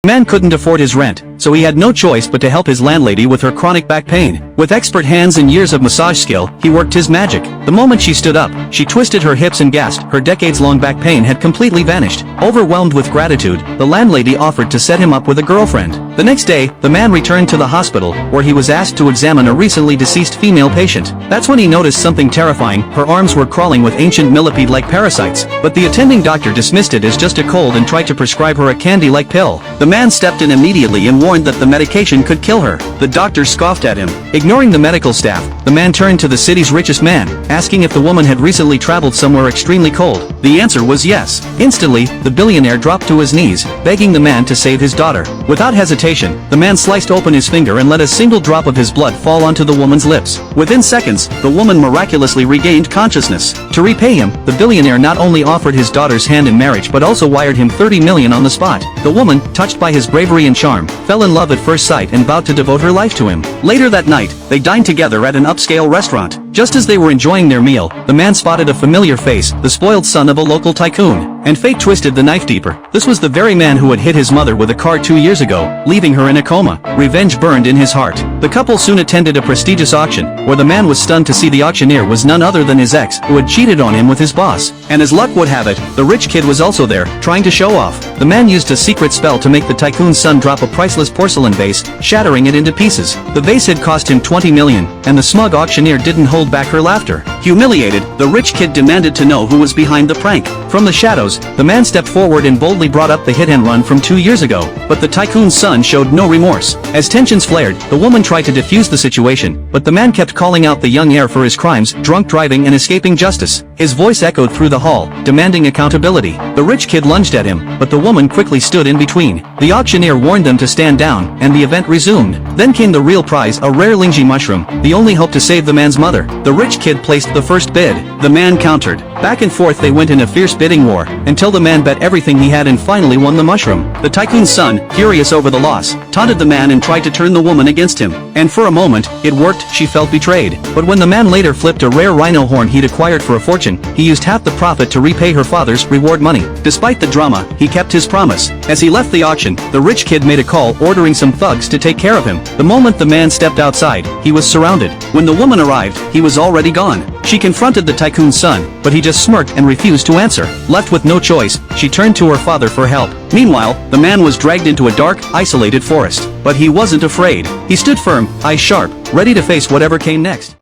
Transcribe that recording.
The man couldn't afford his rent, so he had no choice but to help his landlady with her chronic back pain. With expert hands and years of massage skill, he worked his magic. The moment she stood up, she twisted her hips and gasped. Her decades-long back pain had completely vanished. Overwhelmed with gratitude, the landlady offered to set him up with a girlfriend. The next day, the man returned to the hospital, where he was asked to examine a recently deceased female patient. That's when he noticed something terrifying. Her arms were crawling with ancient millipede-like parasites, but the attending doctor dismissed it as just a cold and tried to prescribe her a candy-like pill. The man stepped in immediately and warned that the medication could kill her. The doctor scoffed at him. Ignoring the medical staff, the man turned to the city's richest man, asking if the woman had recently traveled somewhere extremely cold. The answer was yes. Instantly, the billionaire dropped to his knees, begging the man to save his daughter. Without hesitation, the man sliced open his finger and let a single drop of his blood fall onto the woman's lips. Within seconds, the woman miraculously regained consciousness. To repay him, the billionaire not only offered his daughter's hand in marriage but also wired him $30 million on the spot. The woman, touched by his bravery and charm, fell in love at first sight and vowed to devote her life to him. Later that night, they dined together at an upscale restaurant. Just as they were enjoying their meal, the man spotted a familiar face, the spoiled son of a local tycoon. And fate twisted the knife deeper. This was the very man who had hit his mother with a car 2 years ago, leaving her in a coma. Revenge burned in his heart. The couple soon attended a prestigious auction, where the man was stunned to see the auctioneer was none other than his ex, who had cheated on him with his boss. And as luck would have it, the rich kid was also there, trying to show off. The man used a secret spell to make the tycoon's son drop a priceless porcelain vase, shattering it into pieces. The vase had cost him $20 million, and the smug auctioneer didn't hold back her laughter. Humiliated, the rich kid demanded to know who was behind the prank. From the shadows, the man stepped forward and boldly brought up the hit-and-run from 2 years ago, but the tycoon's son showed no remorse. As tensions flared, the woman tried to defuse the situation, but the man kept calling out the young heir for his crimes, drunk driving and escaping justice. His voice echoed through the hall, demanding accountability. The rich kid lunged at him, but the woman quickly stood in between. The auctioneer warned them to stand down, and the event resumed. Then came the real prize, a rare Lingji mushroom, the only hope to save the man's mother. The rich kid placed the first bid. The man countered. Back and forth they went in a fierce bidding war, until the man bet everything he had and finally won the mushroom. The tycoon's son, furious over the loss, taunted the man and tried to turn the woman against him. And for a moment, it worked. She felt betrayed. But when the man later flipped a rare rhino horn he'd acquired for a fortune, he used half the profit to repay her father's reward money. Despite the drama, he kept his promise. As he left the auction, the rich kid made a call ordering some thugs to take care of him. The moment the man stepped outside, he was surrounded. When the woman arrived, he was already gone. She confronted the tycoon's son, but he just smirked and refused to answer. Left with no choice, she turned to her father for help. Meanwhile, the man was dragged into a dark, isolated forest. But he wasn't afraid. He stood firm, eyes sharp, ready to face whatever came next.